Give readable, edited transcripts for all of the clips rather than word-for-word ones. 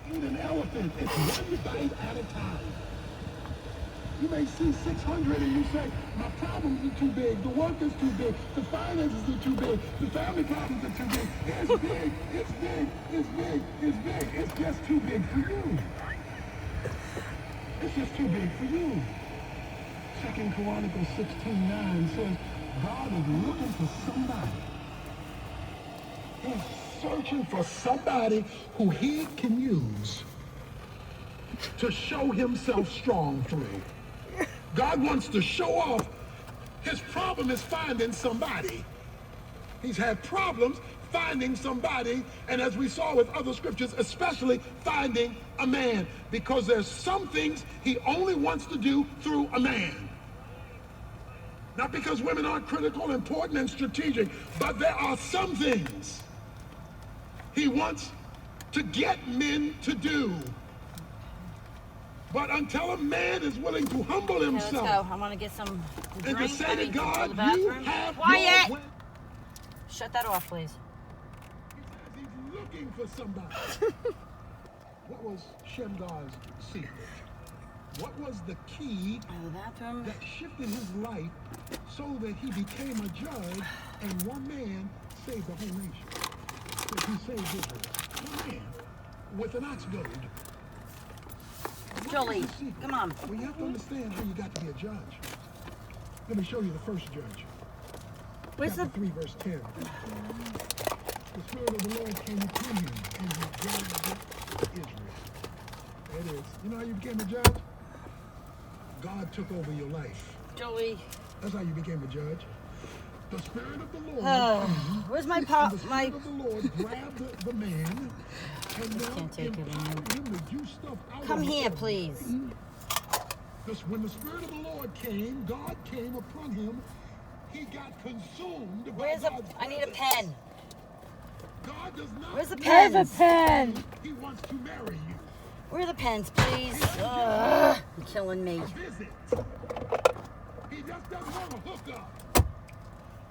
eat an elephant. It's one bite at a time. You may see 600 and you say, my problems are too big, the work is too big, the finances are too big, the family problems are too big. It's big, it's big, it's big, it's big. It's just too big for you. It's just too big for you. 2 Chronicles 16:9 says, God is looking for somebody. He's searching for somebody who he can use to show himself strong through. God wants to show off. His problem is finding somebody. He's had problems finding somebody, and as we saw with other scriptures, especially finding a man, because there's some things he only wants to do through a man. Not because women aren't critical, important, and strategic, but there are some things he wants to get men to do. But until a man is willing to humble himself, let's go. I want to get some and drink. to say to God, you have Quiet. your way. Shut that off, please. He says he's looking for somebody. What was Shemgar's secret? What was the key The bathroom. that shifted his life so that he became a judge and one man saved the whole nation? That he saved Israel. One man with an ox goad. Jolie, come on. Well, you have to understand how you got to be a judge. Let me show you the first judge. Where's Chapter 3, verse 10. The Spirit of the Lord came upon him, and he judged Israel. There it is. You know how you became a judge? God took over your life. Jolie. That's how you became a judge. The Spirit of the Lord came, Where's my pop? and the Spirit of the Lord grabbed the man and now Can't take it empowered him to do stuff out Come of here, him. please. When the Spirit of the Lord came, God came upon him. He got consumed by Where's a? God's I need a presence. pen. God does not Where's the want pen? There's a pen. He wants to marry you. Where are the pens, please? You're killing me. A visit. He just doesn't want to hook up.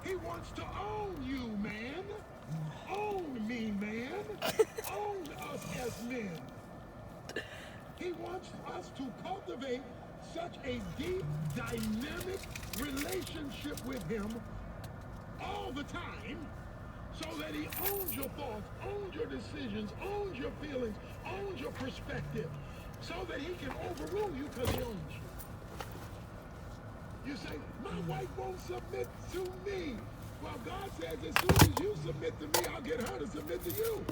He wants to own you, man. Own me, man. Own us as men. He wants us to cultivate such a deep, dynamic relationship with him all the time, so that he owns your thoughts, owns your decisions, owns your feelings, owns your perspective, so that he can overrule you because he owns you. You say, my wife won't submit to me. Well, God says as soon as you submit to me, I'll get her to submit to you.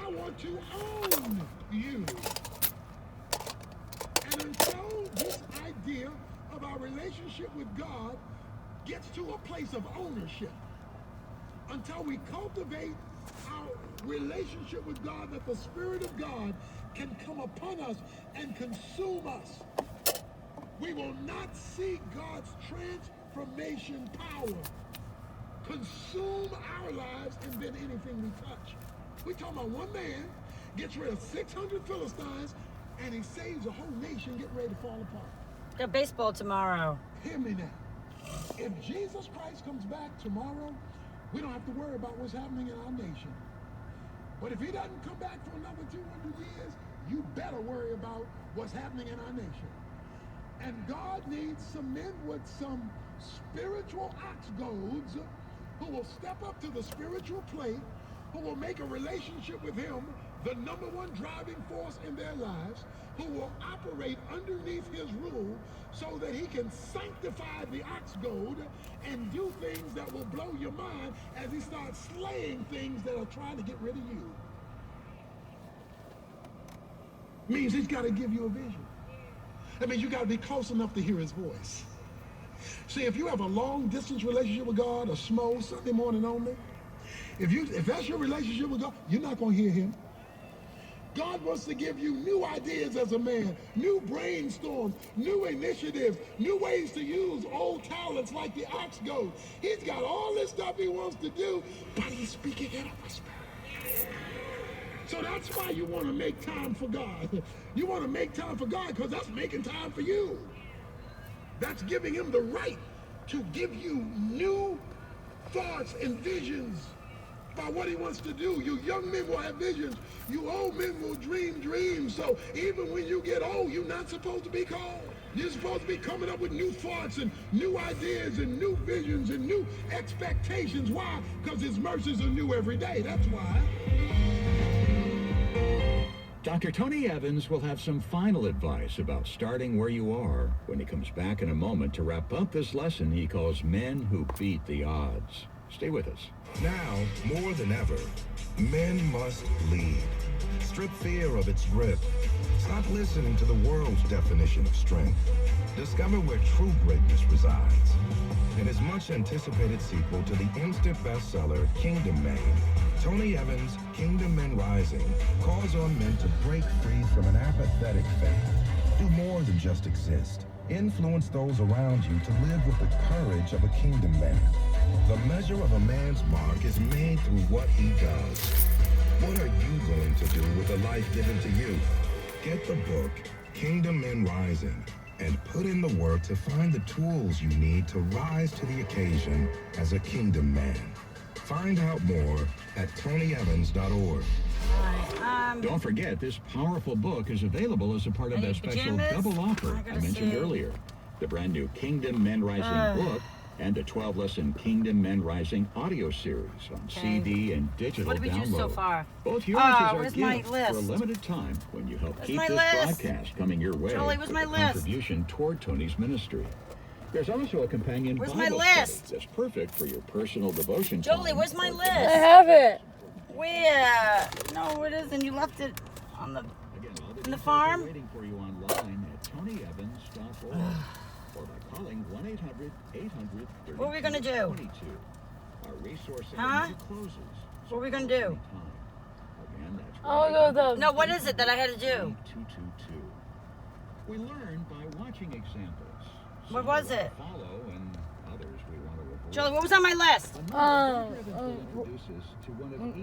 I want to own you. And until this idea of our relationship with God gets to a place of ownership, until we cultivate our relationship with God, that the Spirit of God can come upon us and consume us, we will not see God's transformation power consume our lives and then anything we touch. We're talking about one man gets rid of 600 Philistines and he saves a whole nation getting ready to fall apart. Got baseball tomorrow. Hear me now. If Jesus Christ comes back tomorrow, we don't have to worry about what's happening in our nation. But if he doesn't come back for another 200 years, you better worry about what's happening in our nation. And God needs some men with some spiritual ox goads who will step up to the spiritual plate, who will make a relationship with him the number one driving force in their lives, who will operate underneath his rule so that he can sanctify the ox goad and do things that will blow your mind as he starts slaying things that are trying to get rid of you. Means he's got to give you a vision. That means you got to be close enough to hear his voice. See, if you have a long distance relationship with God, a small Sunday morning only, if that's your relationship with God, you're not going to hear him. God wants to give you new ideas as a man, new brainstorms, new initiatives, new ways to use old talents like the ox goad. He's got all this stuff he wants to do, but he's speaking in a whisper. So that's why you want to make time for God. You want to make time for God because that's making time for you. That's giving him the right to give you new thoughts and visions by what he wants to do. You young men will have visions. You old men will dream dreams. So even when you get old, you're not supposed to be called. You're supposed to be coming up with new thoughts and new ideas and new visions and new expectations. Why? Because his mercies are new every day. That's why. Dr. Tony Evans will have some final advice about starting where you are when he comes back in a moment to wrap up this lesson he calls Men Who Beat the Odds. Stay with us. Now, more than ever, men must lead. Strip fear of its grip. Stop listening to the world's definition of strength. Discover where true greatness resides. In his much anticipated sequel to the instant bestseller Kingdom Man, Tony Evans' Kingdom Men Rising calls on men to break free from an apathetic faith. Do more than just exist. Influence those around you to live with the courage of a kingdom man. The measure of a man's mark is made through what he does. What are you going to do with the life given to you? Get the book, Kingdom Men Rising, and put in the work to find the tools you need to rise to the occasion as a kingdom man. Find out more at TonyEvans.org. Don't forget, this powerful book is available as a part of that special double offer I mentioned earlier. The brand new Kingdom Men Rising book and the 12-lesson Kingdom Men Rising audio series on CD and digital What did we download. do so far? Both yours are where's gifts my for a list? limited time when you help keep my this list? broadcast coming your way Jolie, where's with my a list? contribution toward Tony's ministry. There's also a companion Where's Bible my study list? that's perfect for your personal devotion Jolie, time where's my or list? I have it. Where? No, it isn't. You left it on the Again, all the in the details farm. are waiting for you online at TonyEvans.org or by calling 1-800-800-3222. What are we gonna do? Our resource Huh? center closes. What are we gonna do? Again, that's I'll go the. No, what is it that I had to do? 222. We learn by watching examples. What Some was we it? Follow and others we want to avoid. Jolie, what was on my list? Another introduces to one of